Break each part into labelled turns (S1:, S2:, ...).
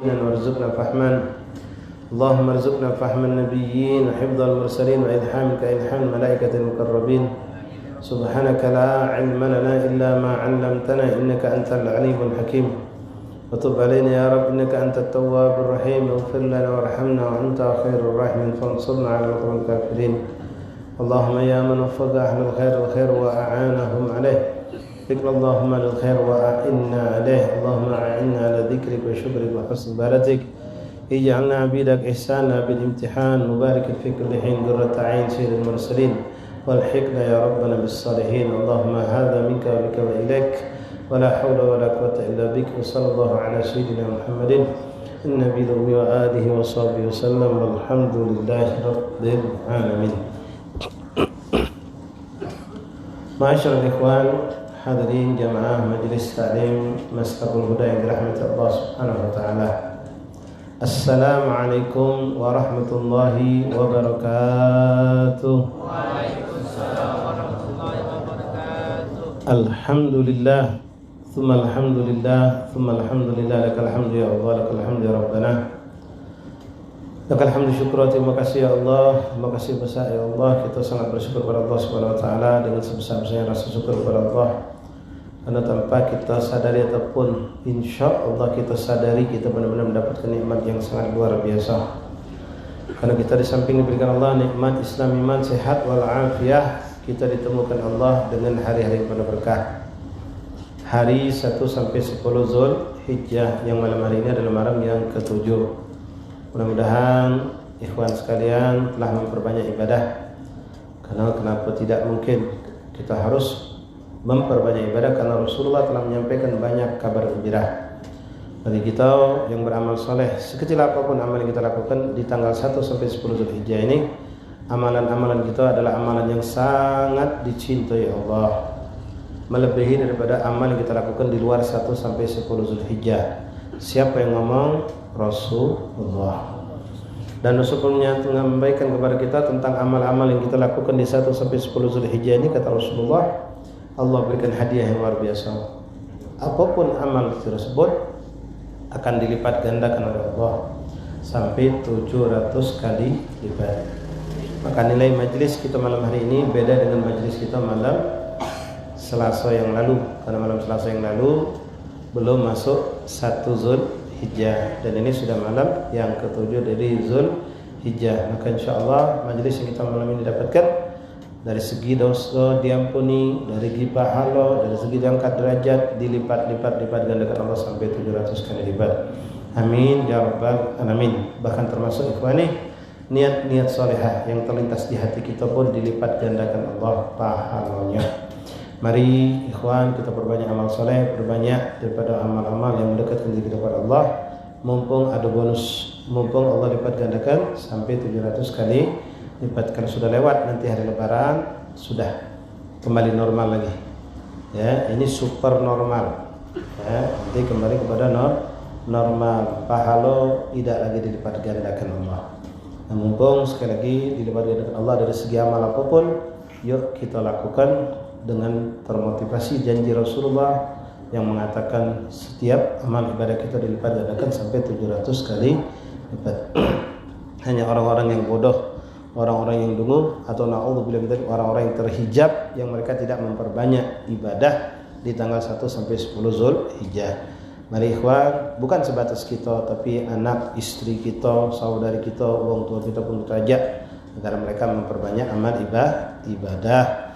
S1: وارزقنا فهما اللهم ارزقنا فهم النبيين وحفظ المرسلين وإلهامك إلهام الملائكة المقربين سبحانك لا علم لنا إلا ما علمتنا إنك أنت العليم الحكيم وتب علينا يا رب إنك أنت التواب الرحيم اغفر لنا وارحمنا وأنت خير الراحمين فانصرنا على القوم الكافرين اللهم يا من وفق أهل الخير وأعانهم عليه ذكر اللهم للخير وأعنا عليه اللهم أعنا على ذكرك وشكرك وحسن عبادتك اجعلنا عبيدك إحسانا بالامتحان مبارك في كل حين قرة عين سيد المرسلين والحقنا يا ربنا بالصالحين اللهم هذا منك وبك وإليك ولا حول ولا قوة إلا بك وصلى الله على سيدنا محمد النبي الأمي وآله وصحبه وسلم والحمد لله رب العالمين. Ma'asyiral ikhwan hadirin jamaah majelis taklim Masjidul Huda yang dirahmati Allah Subhanahu wa taala. Assalamualaikum warahmatullahi wabarakatuh.
S2: Waalaikumsalam warahmatullahi wabarakatuh.
S1: Alhamdulillah thumma alhamdulillah thumma alhamdulillah lakal hamdu ya Allah lakal hamdu ya Rabbana. Lakal hamdu syukur, terima kasih ya Allah, terima kasih besar ya Allah. Kita sangat bersyukur kepada Allah Subhanahu wa taala dengan sebesar-besarnya rasa syukur kepada Allah. Karena tanpa kita sadari ataupun insya Allah kita sadari kita benar-benar mendapatkan nikmat yang sangat luar biasa. Karena kita di samping diberikan Allah nikmat Islam, iman, sehat wal afiyah, kita ditemukan Allah dengan hari-hari yang penuh berkah. Hari 1 sampai 10 Zulhijjah yang malam hari ini adalah malam yang ke-7. Mudah-mudahan ikhwan sekalian telah memperbanyak ibadah. Karena kenapa tidak mungkin kita harus memperbanyak ibadah, karena Rasulullah telah menyampaikan banyak kabar gembira bagi kita yang beramal soleh. Sekecil apapun amal yang kita lakukan di tanggal 1 sampai 10 Zulhijjah ini, amalan-amalan kita adalah amalan yang sangat dicintai Allah, melebihi daripada amal yang kita lakukan di luar 1 sampai 10 Zulhijjah. Siapa yang ngomong? Rasulullah. Dan Rasulullah menyampaikan kepada kita tentang amal-amal yang kita lakukan di 1 sampai 10 Zulhijjah ini. Kata Rasulullah, Allah berikan hadiah yang luar biasa. Apapun amal tersebut akan dilipat gandakan oleh Allah sampai 700 kali lipat. Maka nilai majelis kita malam hari ini beda dengan majelis kita malam Selasa yang lalu. Karena malam Selasa yang lalu belum masuk 1 Zulhijjah, dan ini sudah malam yang ke-7 dari Zulhijjah. Maka insyaallah majelis yang kita malam ini dapatkan dari segi dosa diampuni, dari segi pahala, dari segi diangkat derajat, dilipat gandakan Allah sampai 700 kali lipat. Amin ya rabbal alamin. Bahkan termasuk ikhwani, niat-niat salehah yang terlintas di hati kita pun dilipat gandakan Allah pahalanya. Mari ikhwan kita perbanyak amal soleh, perbanyak daripada amal-amal yang mendekatkan diri kita kepada Allah. Mumpung ada bonus, mumpung Allah lipat gandakan sampai 700 kali lipat. Kalau sudah lewat nanti hari lebaran sudah kembali normal lagi. Ya, ini super normal. Ya, nanti kembali kepada normal. Pahala tidak lagi dilipat gandakan Allah. Nah, mumpung sekali lagi dilipat gandakan Allah dari segi amal apapun, yuk kita lakukan dengan termotivasi janji Rasulullah yang mengatakan setiap amal ibadah kita dilipat gandakan sampai 700 kali lipat. Hanya orang-orang yang bodoh, orang-orang yang dungu, atau na'udzubillah min dzalik, orang-orang yang terhijab yang mereka tidak memperbanyak ibadah di tanggal 1 sampai 10 Zulhijjah. Mari ikhwan, bukan sebatas kita, tapi anak, istri kita, saudari kita, orang tua kita pun kita ajak agar mereka memperbanyak amal ibadah.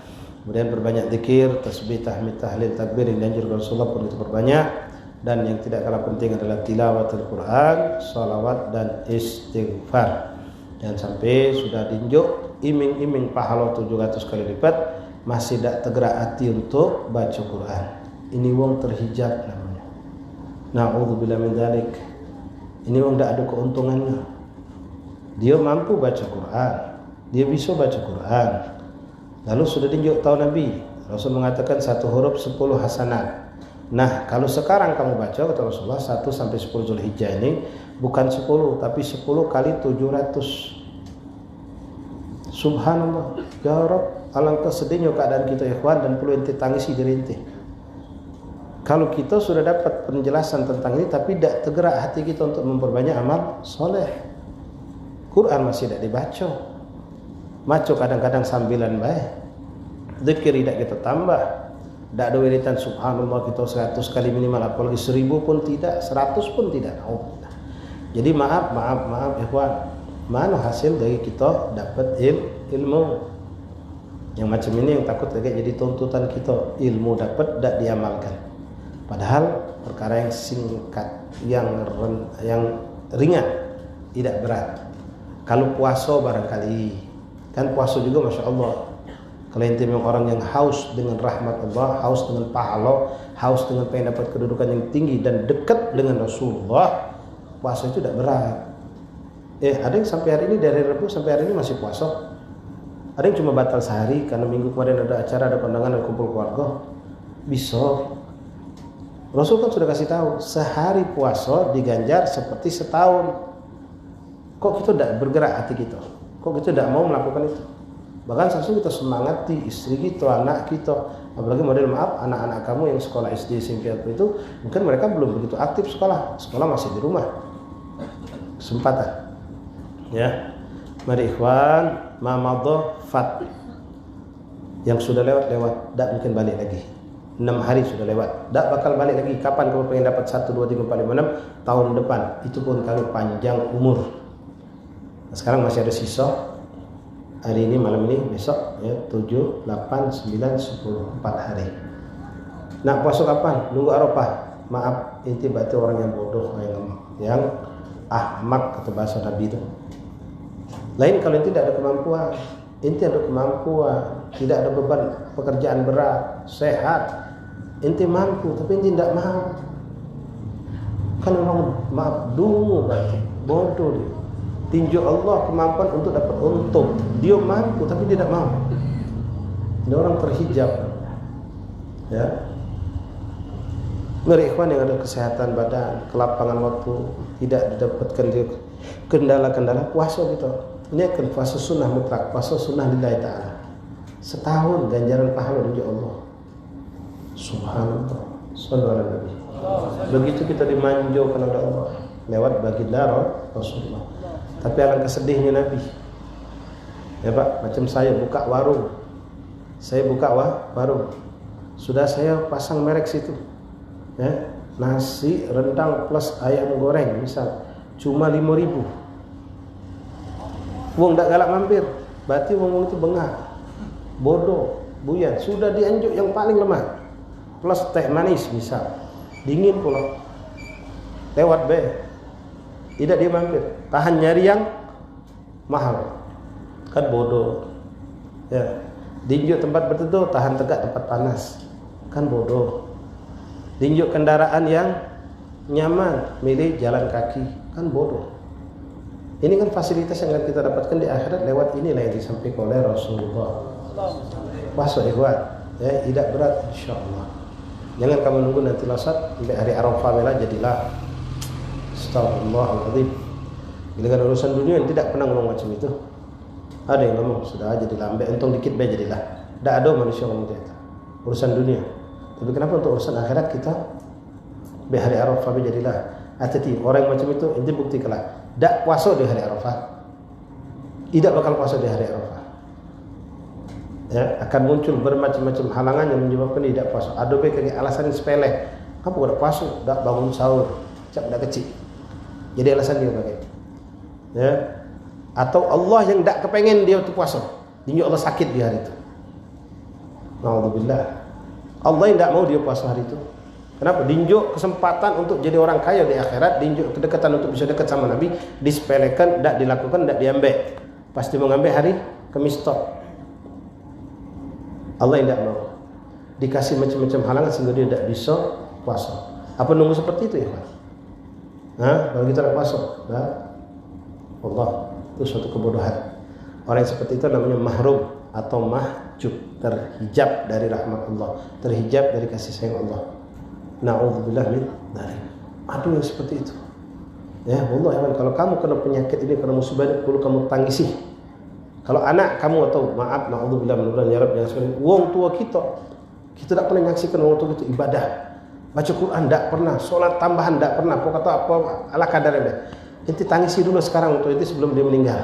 S1: Kemudian berbanyak zikir, tasbih, tahmid, tahlil, takbir yang dianjurkan Rasulullah pun itu berbanyak. Dan yang tidak kalah penting adalah tilawatul Quran, salawat dan istighfar. Dan sampai sudah diunjuk iming-iming pahala 700 kali lipat, masih tidak tergerak hati untuk baca Quran. Ini wong terhijab namanya. Na'udzubillah min dzalik. Ini wong tidak ada keuntungannya. Dia mampu baca Quran, dia bisa baca Quran. Lalu sudah ditunjuk tahu Nabi, Rasul mengatakan 1 huruf 10 hasanat. Nah, kalau sekarang kamu baca kata Rasulullah 1 sampai 10 Zulhijjah ini bukan 10 tapi 10 kali 700. Subhanallah. Ya Rabb, alangkah sedihnya keadaan kita ikhwan dan perlu ente tangisi diri ente. kalau kita sudah dapat penjelasan tentang ini tapi tidak tergerak hati kita untuk memperbanyak amal soleh, Quran masih tidak dibaca, maco kadang-kadang sambilan baik, zikir tidak kita tambah, tidak ada wiridan subhanallah kita 100 kali minimal, apalagi 1000 pun tidak, 100 pun tidak. Jadi maaf ikhwan, mana hasil dari kita dapat ilmu yang macam ini, yang takut lagi jadi tuntutan kita, ilmu dapat tidak diamalkan. Padahal perkara yang singkat, yang ringan, tidak berat. Kalau puasa barangkali, kan puasa juga masya Allah. Kalau ente memang orang yang haus dengan rahmat Allah, haus dengan pahala, haus dengan pengen dapat kedudukan yang tinggi dan dekat dengan Rasulullah, puasa itu tidak berat. Ada yang sampai hari ini dari Rabu sampai hari ini masih puasa. Ada yang cuma batal sehari karena minggu kemarin ada acara, ada kondangan dan kumpul keluarga. Bisa. Rasul kan sudah kasih tahu, sehari puasa diganjar seperti setahun. Kok kita tidak bergerak hati kita? Kok kita tidak mau melakukan itu? Bahkan langsung kita semangati istri kita, anak kita. Apalagi model maaf, anak-anak kamu yang sekolah SD, SMP itu, mungkin mereka belum begitu aktif sekolah masih di rumah. Kesempatan. Ya. Mari ikhwan, ma madha fat. Yang sudah lewat, tidak mungkin balik lagi. 6 hari sudah lewat, tidak bakal balik lagi. Kapan kamu pengen dapat 1, 2, 3, 4, 5, 6 tahun depan, itu pun kalau panjang umur. Nah, sekarang masih ada sisa. Hari ini, malam ini, besok ya, 7, 8, 9, 10, 4 hari. Nak puasa kapan? Nunggu Arafah. Maaf, inti berarti orang yang bodoh, yang ahmak kata bahasa Nabi itu. Lain kalau inti tidak ada kemampuan, inti ada kemampuan, tidak ada beban pekerjaan berat, sehat, inti mampu, tapi inti tidak mau. Kan orang maaf dungu berarti bodoh dia. Tinjau Allah kemampuan untuk dapat untung, dia mampu tapi tidak mau. Ini orang terhijab. Ya. Mari ikhwan yang ada kesehatan badan, kelapangan waktu, tidak didapatkan kendala-kendala, puasa gitu. Ini akan puasa sunnah mutlak, puasa sunnah lillahi ta'ala. Setahun ganjaran pahala dari Allah. Subhanallah. Sallallahu alaihi Nabi. Begitu kita dimanjaukan oleh Allah lewat baginda Rasulullah. Tapi alangkah sedihnya Nabi. Ya Pak, macam saya buka warung. Saya buka warung. Sudah saya pasang merek situ. Ya, nasi rendang plus ayam goreng misal cuma 5.000. Wong tak galak mampir, berarti wong itu bengak, bodoh, buyan. Sudah dianjuk yang paling lemah, plus teh manis misal, dingin pula, lewat be, tidak dia mampir, tahan nyari yang mahal, kan bodoh. Ya, dianjuk tempat berteduh, tahan tegak tempat panas, kan bodoh. Dianjuk kendaraan yang nyaman, milih jalan kaki, kan bodoh. Ini kan fasilitas yang akan kita dapatkan di akhirat lewat inilah yang disampaikan oleh Rasulullah. Puasa ikhwan, ya, tidak berat insyaallah. Jangan kamu nunggu nanti lasat sampai hari Arafah bela jadilah. Astagfirullahaladzim. Bila kan urusan dunia yang tidak pernah ngomong macam itu. Ada yang ngomong sudah jadi lambe untung dikit be jadilah. Tidak ada manusia ngomong itu. Urusan dunia. Tapi kenapa untuk urusan akhirat kita be hari Arafah be jadilah. Hati-hati orang macam itu inti bukti kelak. Tak puasa di hari Arafah, tidak bakal puasa di hari Arafah. Ya, akan muncul bermacam-macam halangan yang menyebabkan tidak puasa. Ada kayak alasan sepele. Kamu tidak puasa, tidak bangun sahur, cap tidak kecil. Jadi alasan dia pakai. Ya, atau Allah yang tidak kepengen dia itu puasa, dia Allah sakit di hari itu. Alhamdulillah. Allah yang tidak mau dia puasa hari itu. Kenapa? Dinjuk kesempatan untuk jadi orang kaya di akhirat, dinjuk kedekatan untuk bisa dekat sama Nabi, disepelekan, tidak dilakukan, tidak diambil. Pasti mengambil hari Kamis stop. Allah yang tidak mau. Dikasih macam-macam halangan sehingga dia tidak bisa puasa. Apa nunggu seperti itu ya Pak? Kalau kita tidak puasa, Allah, itu suatu kebodohan. Orang yang seperti itu namanya mahrum atau mahjub, terhijab dari rahmat Allah, terhijab dari kasih sayang Allah. Na'udzubillah min dzalik. Aduh yang seperti itu. Ya Allah, ya, kalau kamu kena penyakit ini, kena musibah ini, perlu kamu tangisi. Kalau anak kamu atau maaf, na'udzubillah min dzalik, ya Rabb, jangan sekali. Wong tua kita tidak pernah menyaksikan wong tua itu ibadah. baca Quran tidak pernah, sholat tambahan tidak pernah, pokoknya apa ala kadarnya. Ente tangisi dulu sekarang untuk ente sebelum dia meninggal.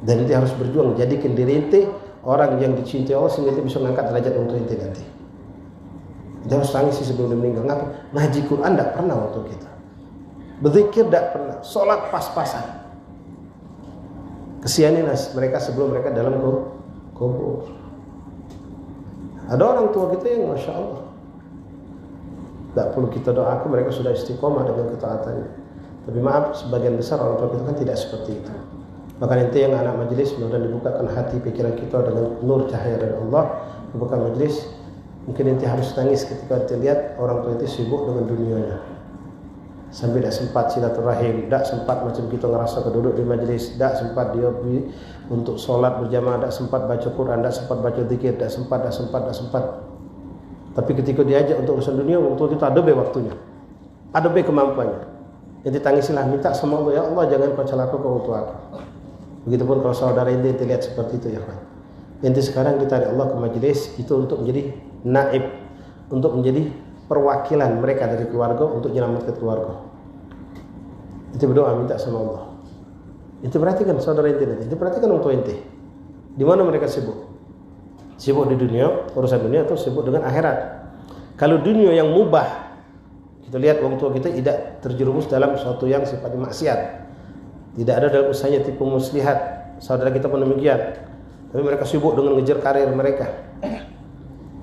S1: Dan ente harus berjuang jadikan diri ente orang yang dicintai Allah sehingga ente bisa mengangkat derajat untuk ente nanti. Ente harus tangisi sebelum dia meninggal. Ngapa? Ngaji Quran tidak pernah untuk kita. Berzikir tidak pernah, sholat pas-pasan. Kesianin mereka sebelum mereka dalam kubur. Ada orang tua kita yang Masya Allah tidak perlu kita doakan, mereka sudah istiqomah dengan ketaatannya. Tapi maaf, sebagian besar orang tua kita kan tidak seperti itu. Maka nanti yang anak majelis, mudah-mudahan dibukakan hati pikiran kita dengan nur cahaya dari Allah. Buka majelis, mungkin nanti harus nangis ketika nanti lihat orang tua itu sibuk dengan dunianya, sampai tidak sempat silaturahim, tidak sempat macam kita ngerasa keduduk di majelis, tidak sempat dia untuk sholat berjamaah, tidak sempat baca Quran, tidak sempat baca zikir, tidak sempat. Tapi ketika diajak untuk urusan dunia, waktu itu ada waktunya, ada kemampuannya. Yang ditangisilah, minta sama Allah, ya Allah jangan kau celakakan orang tua aku. Begitupun kalau saudara inti lihat seperti itu ya kan. Inti sekarang ditarik Allah ke majelis itu untuk menjadi naib, untuk menjadi perwakilan mereka dari keluarga untuk menyelamatkan keluarga. Itu berdoa minta sama Allah. Itu perhatikan saudara inti nanti. Itu perhatikan orang tua inti. Di mana mereka sibuk? Sibuk di dunia, urusan dunia, atau sibuk dengan akhirat. Kalau dunia yang mubah, kita lihat orang tua kita tidak terjerumus dalam sesuatu yang sifatnya maksiat. Tidak ada dalam usahanya tipu muslihat. Saudara kita pun demikian. Tapi mereka sibuk dengan ngejar karir mereka,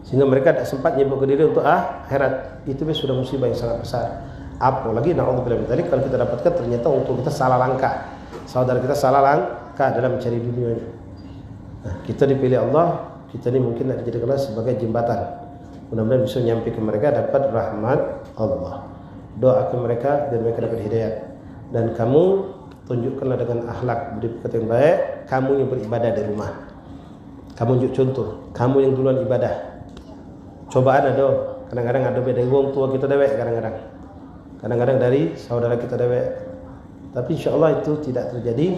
S1: sehingga mereka tidak sempat nyibuk ke diri untuk akhirat. Itu sudah musibah yang sangat besar. Apalagi na'udzubillah min dzalik, kalau kita dapatkan ternyata untuk kita salah langkah, saudara kita salah langkah dalam mencari dunianya. Nah, kita dipilih Allah, kita ini mungkin tidak dijadikan sebagai jembatan. Mudah-mudahan bisa nyampe ke mereka dapat rahmat Allah. Doakan mereka dan mereka dapat hidayah. Dan kamu tunjukkanlah dengan akhlak budi pekerti yang baik, kamu yang beribadah di rumah. Kamu tunjuk contoh, kamu yang duluan ibadah. Cobaan ada, kadang-kadang ada dari wong tua kita dewek, kadang-kadang dari saudara kita dewek. Tapi insya Allah itu tidak terjadi.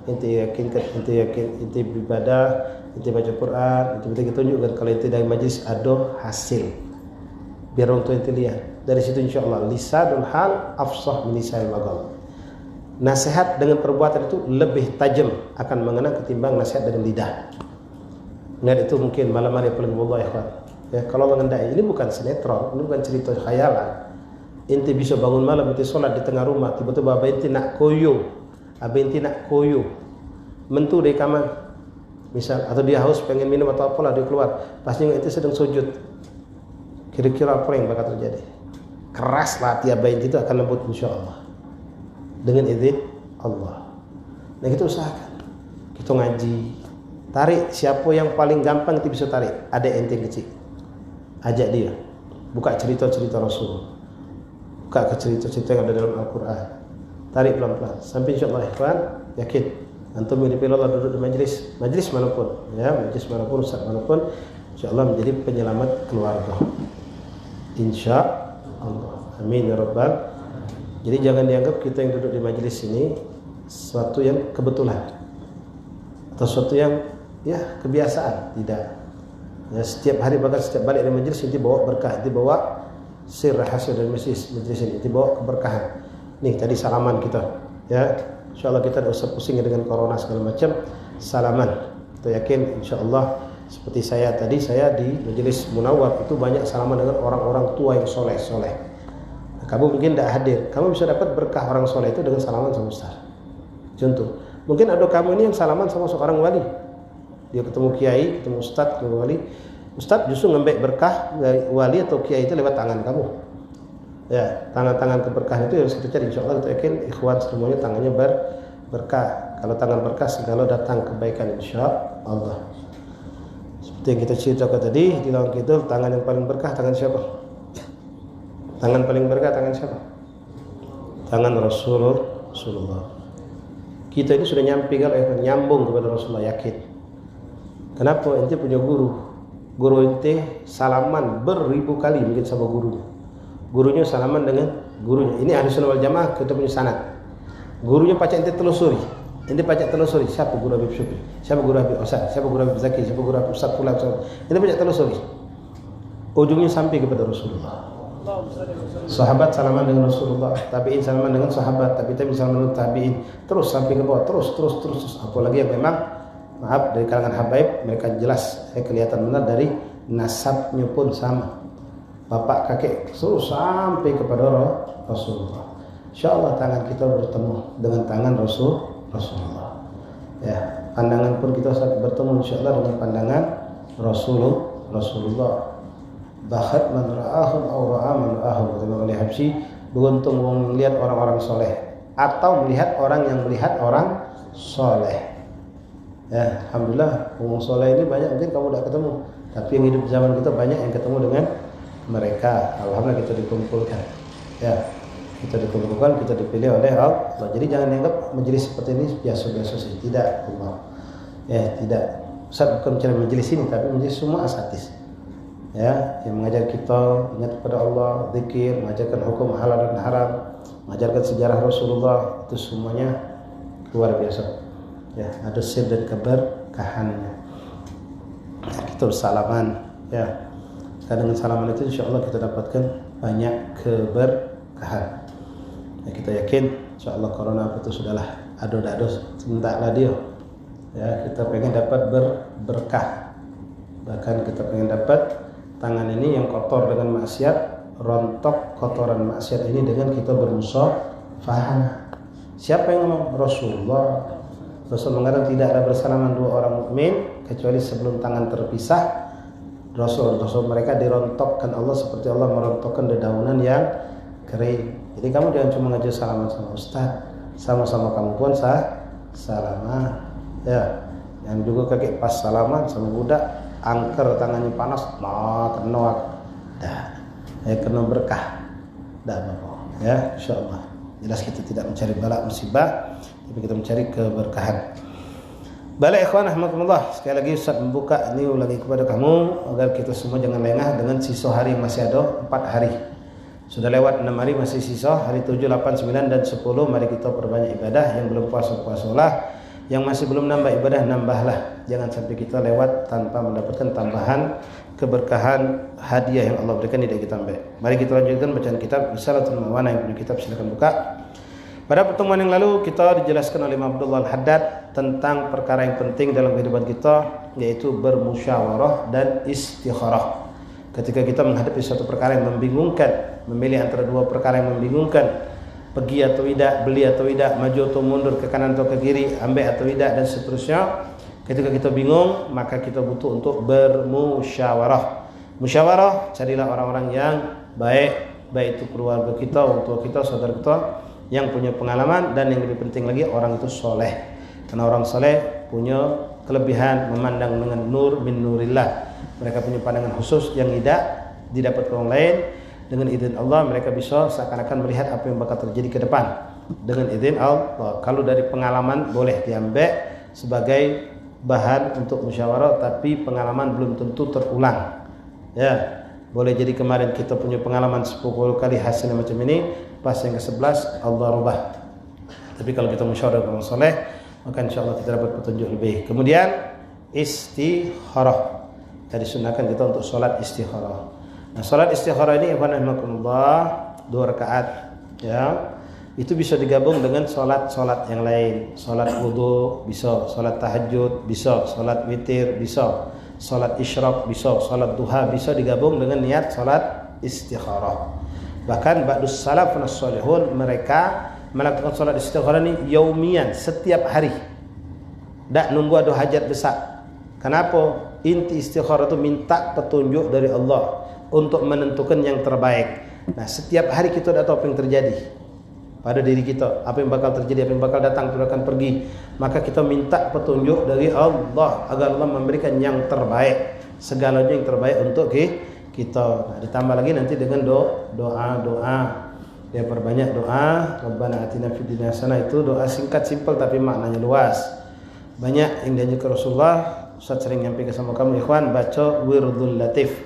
S1: Inti yakin, inti beribadah, inti baca Quran, inti kita tunjukkan kalau inti dari majlis ada hasil. Biar orang tua inti lihat. Dari situ insya Allah lisanul hal afsah min lisanil maqal. Nasihat dengan perbuatan itu lebih tajam akan mengena ketimbang nasihat dengan lidah. Ingat itu mungkin malam hari paling Allah ya kawan. Ya, kalau mengendai ini bukan sinetron, ini bukan cerita khayalan. Inti bisa bangun malam, inti sholat di tengah rumah, tiba-tiba abah inti nak koyo, mentu dari kamar, misal, atau dia haus pengen minum atau apalah dia keluar, pasti inti sedang sujud. Kira-kira apa yang bakal terjadi? Keraslah hati abah inti itu akan lembut insya Allah. Dengan izin Allah. Nah kita usahakan, kita ngaji, tarik siapa yang paling gampang itu bisa tarik. Ada ente yang kecil, ajak dia, buka cerita-cerita Rasul, buka ke cerita-cerita yang ada dalam Al-Quran, tarik pelan-pelan sampai insya Allah ikhwan yakin antum yang dipilih Allah duduk di majlis manapun, ya majlis manapun, ustaz manapun, insya Allah menjadi penyelamat keluarga. Insya Allah. Amin ya rabbal. Jadi jangan dianggap kita yang duduk di majelis ini sesuatu yang kebetulan atau sesuatu yang ya kebiasaan, tidak. Ya, setiap hari bahkan setiap balik dari majelis inti bawa berkah, inti bawa sir rahasia dari majelis ini, inti bawa keberkahan. Nih tadi salaman kita, ya insyaallah kita tidak usah pusing dengan corona segala macam, salaman. Kita yakin insyaallah seperti saya tadi, saya di majelis Munawwar itu banyak salaman dengan orang-orang tua yang soleh. Kamu mungkin tidak hadir, kamu bisa dapat berkah orang soleh itu dengan salaman sama ustaz. Contoh, mungkin ada kamu ini yang salaman sama seorang wali, dia ketemu kiai, ketemu ustaz, ketemu wali, ustaz justru ngambil berkah dari wali atau kiai itu lewat tangan kamu. Ya, tangan-tangan keberkahan itu harus kita cari. Insya Allah kita yakin ikhwan semuanya tangannya berkah. Kalau tangan berkah segala datang kebaikan insya Allah. Seperti yang kita ceritakan tadi di lawan kita, tangan yang paling berkah tangan siapa? Tangan paling berkah tangan siapa? Tangan Rasulullah. Kita ini sudah nyambung kepada Rasulullah, yakin. Kenapa? Ente punya guru ente salaman beribu kali mungkin sama gurunya salaman dengan gurunya. Ini ahli sunnah wal jamaah, kita punya sanad. Gurunya pacak ente telusuri, siapa guru Habib Syukri, siapa guru Habib Ustaz, siapa guru Habib Zaki, siapa guru Habib Ustaz Fulan. Ente pacak telusuri. ujungnya sampai kepada Rasulullah. Sahabat salaman dengan Rasulullah, tabi'in salaman dengan sahabat, tabi'in salaman dengan tabi'in, terus sampai ke bawah, terus. Apalagi yang memang maaf dari kalangan habaib, mereka jelas kelihatan benar dari nasabnya pun sama, bapak kakek terus sampai kepada Rasulullah. Insyaallah tangan kita bertemu dengan tangan Rasulullah. Ya, pandangan pun kita saat bertemu insyaallah dengan pandangan Rasulullah. Bahat man ra'ahum aw ra'a man ra'ahum, kata oleh Habsyi, beruntung melihat orang-orang soleh atau melihat orang yang melihat orang soleh. Ya, alhamdulillah orang soleh ini banyak, mungkin kamu tidak ketemu, tapi yang hidup zaman kita banyak yang ketemu dengan mereka. Alhamdulillah kita dikumpulkan. Ya, kita dikumpulkan, kita dipilih oleh Allah. Jadi jangan dianggap majelis seperti ini biasa-biasa saja. Tidak, Allah. Ya, tidak. Ustaz bukan bicara majelis ini, tapi majelis semua asatis. Ya, yang mengajar kita ingat kepada Allah, zikir, mengajarkan hukum halal dan haram, mengajarkan sejarah Rasulullah, itu semuanya luar biasa. Ya, ada sir dan keberkahannya. Kita bersalaman, ya. Dan dengan salaman itu insyaallah kita dapatkan banyak keberkahan. Ya, kita yakin insyaallah corona itu sudahlah ado-ado sebentar lah dia. Ya, kita pengen dapat berberkah. Bahkan kita pengen dapat tangan ini yang kotor dengan maksiat, rontok kotoran maksiat ini dengan kita bermusafahah. Siapa yang ngomong? Rasulullah. Rasul mengatakan tidak ada bersalaman dua orang mukmin kecuali sebelum tangan terpisah. Rasul mereka dirontokkan Allah seperti Allah merontokkan dedaunan yang kering. Jadi kamu jangan cuma ngajar salaman sama ustaz, sama-sama kamu pun salaman. Ya, yang juga kakek pas salaman sama budak, angker tangannya panas, kena kena berkah, dah apa, ya insyaallah. Jelas kita tidak mencari bala musibah, tapi kita mencari keberkahan. Balik ikhwan rahmatullah, sekali lagi Ustaz membuka ini lagi kepada kamu agar kita semua jangan lengah dengan sisa hari yang masih ada 4 hari. Sudah lewat 6 hari, masih sisa hari 7, 8, 9 dan 10. Mari kita perbanyak ibadah. Yang belum puasalah. Yang masih belum nambah ibadah, nambahlah. Jangan sampai kita lewat tanpa mendapatkan tambahan keberkahan hadiah yang Allah berikan tidak kita ambil. Mari kita lanjutkan bacaan kitab Risalatul Mawana. Yang punya kitab silakan buka. Pada pertemuan yang lalu kita dijelaskan oleh Imam Abdullah Al-Haddad tentang perkara yang penting dalam kehidupan kita, yaitu bermusyawarah dan istikharah. Ketika kita menghadapi suatu perkara yang membingungkan, memilih antara dua perkara yang membingungkan, pergi atau tidak, beli atau tidak, maju atau mundur, ke kanan atau ke kiri, ambil atau tidak dan seterusnya. Ketika kita bingung, maka kita butuh untuk bermusyawarah. Musyawarah, carilah orang-orang yang baik itu keluarga kita, orang tua kita, saudara kita yang punya pengalaman, dan yang lebih penting lagi orang itu soleh. Karena orang soleh punya kelebihan memandang dengan nur min nurillah. Mereka punya pandangan khusus yang tidak didapat orang lain. Dengan izin Allah mereka bisa seakan-akan melihat apa yang bakal terjadi ke depan. Dengan izin Allah. Kalau dari pengalaman boleh diambil sebagai bahan untuk musyawarah, tapi pengalaman belum tentu terulang. Ya, boleh jadi kemarin kita punya pengalaman 10 kali hasilnya macam ini, pas yang ke-11 Allah rubah. Tapi kalau kita musyawarah dengan soleh, maka insyaallah kita dapat petunjuk lebih. Kemudian istikharah. Tadi sunahkan kita untuk solat istikharah. Nah, salat istikharah ini subhanallah 2 rakaat, ya. Itu bisa digabung dengan salat-salat yang lain. Salat wudu bisa, salat tahajud bisa, salat witir bisa, salat isyraq bisa, salat duha bisa digabung dengan niat salat istikharah. Bahkan ba'dus salafun as-salihun mereka melakukan salat istikharah ini yaumian, setiap hari. Tak nunggu ada hajat besar. Kenapa? Inti istikharah itu minta petunjuk dari Allah untuk menentukan yang terbaik. Nah, setiap hari kita tidak tahu apa yang terjadi pada diri kita, apa yang bakal terjadi, apa yang bakal datang, itu akan pergi. Maka kita minta petunjuk dari Allah agar Allah memberikan yang terbaik, segalanya yang terbaik untuk kita. Nah, ditambah lagi nanti dengan doa. Ya, perbanyak doa. Rabbana atina fid dunya hasanah, itu doa singkat simpel tapi maknanya luas. Banyak yang dianjurkan Rasulullah. Ustaz sering nyampaikan sama kamu ikhwan, baca Wirdul Latif.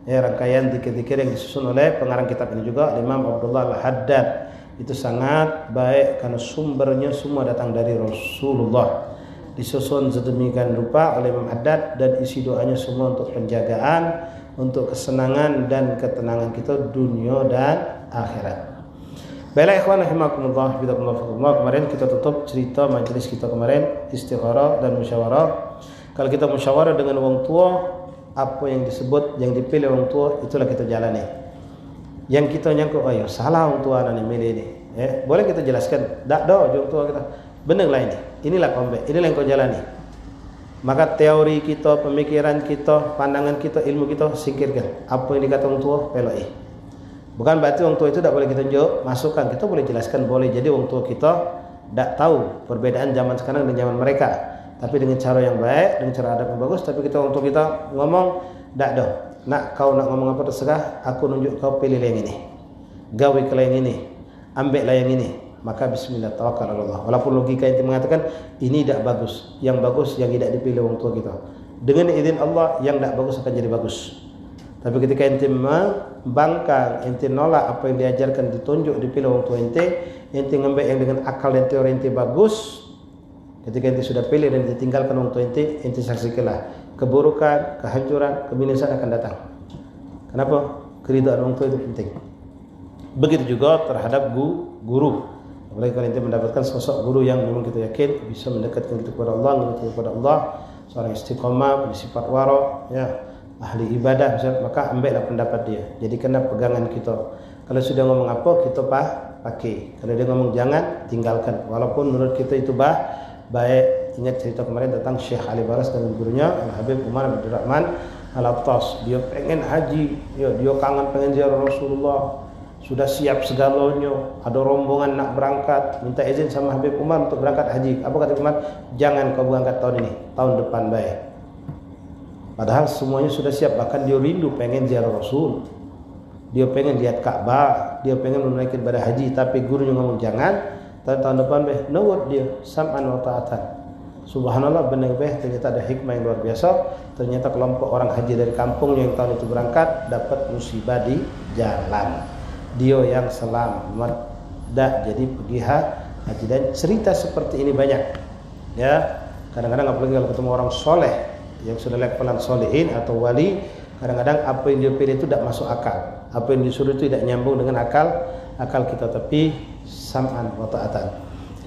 S1: Ya, rangkaian zikir-zikir yang disusun oleh pengarang kitab ini juga Imam Abdullah Al-Haddad. Itu sangat baik karena sumbernya semua datang dari Rasulullah. Disusun sedemikian rupa oleh Imam Haddad dan isi doanya semua untuk penjagaan, untuk kesenangan dan ketenangan kita dunia dan akhirat. Baiklah ikhwan rahimakumullah, bidakumullah. Kemarin kita tutup cerita majelis kita kemarin istikharah dan musyawarah. Kalau kita musyawarah dengan orang tua, apa yang disebut yang dipilih orang tua itulah kita jalani. Yang kita nyangkut ayo salah orang tua anak milih ini. Boleh kita jelaskan, dak do orang tua kita. Benar lah ini. Inilah kombe, inilah yang kau jalani. Maka teori kita, pemikiran kita, pandangan kita, ilmu kita singkirkan. Apa yang dikata orang tua, peloi. Bukan berarti orang tua itu tidak boleh kita tunjuk, masukkan. Kita boleh jelaskan, boleh. Jadi orang tua kita tidak tahu perbedaan zaman sekarang dan zaman mereka. Tapi dengan cara yang baik, dengan cara adab yang bagus. Tapi kita orang tua kita ngomong, tidak dah. Nak kau nak ngomong apa terserah, aku nunjuk kau pilih yang ini. Gawe ke yang ini. Ambil lah yang ini. Maka bismillah, tawakal Allah. Walaupun logika yang mengatakan ini tidak bagus. Yang bagus yang tidak dipilih orang tua kita. Dengan izin Allah, yang tidak bagus akan jadi bagus. Tapi ketika ente membangkang, ente nolak apa yang diajarkan, ditunjuk, dipilih orang tua ente ngambil yang dengan akal dan teori ente bagus. Ketika ente sudah pilih dan ditinggalkan orang tua ente saksikanlah keburukan, kehancuran, kebinasaan akan datang. Kenapa? Keridhaan orang tua itu penting. Begitu juga terhadap guru. Apalagi kalau ente mendapatkan sosok guru yang memang kita yakin bisa mendekatkan kita kepada Allah, seorang istiqomah, bersifat wara, ahli ibadah, maka ambillah pendapat dia. Jadi kena pegangan kita. Kalau sudah ngomong apa, kita pakai. Kalau dia ngomong jangan, tinggalkan. Walaupun menurut kita itu baik. Ingat cerita kemarin tentang Syekh Ali Baras dan gurunya Al-Habib Umar bin Rahman Al-Attas. Dia pengen haji, dia kangen pengen ziarah Rasulullah. Sudah siap segalanya. Ada rombongan nak berangkat, minta izin sama Habib Umar untuk berangkat haji. Apa kata Umar? Jangan kau berangkat tahun ini, tahun depan baik. Padahal semuanya sudah siap, bahkan dia rindu pengen ziarah Rasul. Dia pengen lihat Ka'bah, dia pengen menunaikan ibadah haji, tapi gurunya ngomong jangan, tahun depan nurut dia, sam'an wa ta'atan. Subhanallah, benar ternyata ada hikmah yang luar biasa. Ternyata kelompok orang haji dari kampung yang tahun itu berangkat dapat musibah di jalan. Dia yang selamat jadi pergi haji. Dan cerita seperti ini banyak. Ya, kadang-kadang apalagi kalau ketemu orang soleh yang sudah levelan solehin atau wali, kadang-kadang apa yang dia pilih itu tidak masuk akal, apa yang disuruh itu tidak nyambung dengan akal kita, tapi sam'an wa ta'atan.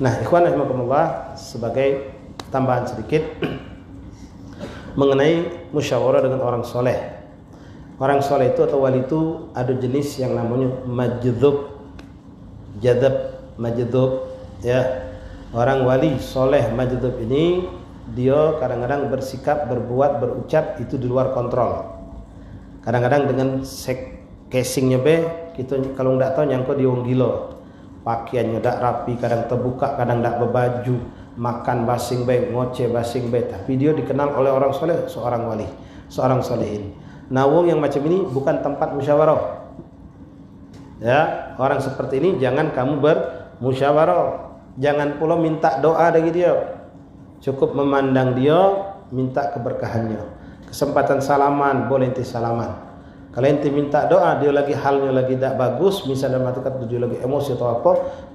S1: Nah, ikhwan rahimakumullah, sebagai tambahan sedikit mengenai musyawarah dengan orang soleh. Orang soleh itu atau wali itu ada jenis yang namanya majdhub, ya. Orang wali soleh majdhub ini dia kadang-kadang bersikap, berbuat, berucap itu di luar kontrol. Kadang-kadang dengan casingnya kita kalau tidak tahu nyangka dia orang gila. Pakaiannya tidak rapi, kadang terbuka, kadang tidak berbaju, makan basing baik, ngoceh basing baik. Tapi dia dikenal oleh orang soleh, seorang wali, seorang solehin. Nah, wong yang macam ini bukan tempat musyawarah. Ya, orang seperti ini jangan kamu bermusyawarah. Jangan pula minta doa dari dia. Cukup memandang dia, minta keberkahannya. Kesempatan salaman, boleh ente salaman. Kalau ente minta doa, dia lagi halnya lagi tidak bagus, misalnya mati kata dia lagi emosi atau apa,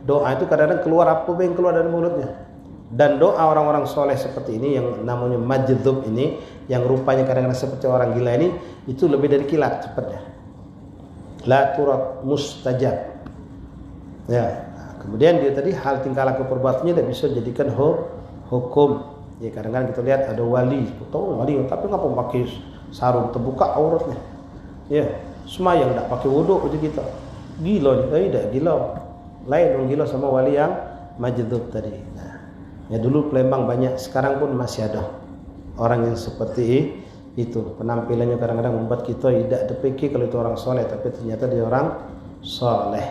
S1: doa itu kadang-kadang keluar apa yang keluar dari mulutnya. Dan doa orang-orang soleh seperti ini yang namanya majdhub ini, yang rupanya kadang-kadang seperti orang gila ini, itu lebih dari kilat cepatnya. La turat mustajab. Ya, kemudian dia tadi hal tingkah laku perbuatannya tidak bisa jadikan hukum. Ya, kadang-kadang kita lihat ada wali, tapi ngapa pakai sarung terbuka auratnya. Ya, semayang tidak pakai wuduk aja kita. Gila nih, tidak gila. Lain orang gila sama wali yang majdhub tadi. Nah, ya dulu Palembang banyak, sekarang pun masih ada orang yang seperti itu. Penampilannya kadang-kadang membuat kita tidak terpikir kalau itu orang soleh, tapi ternyata dia orang soleh.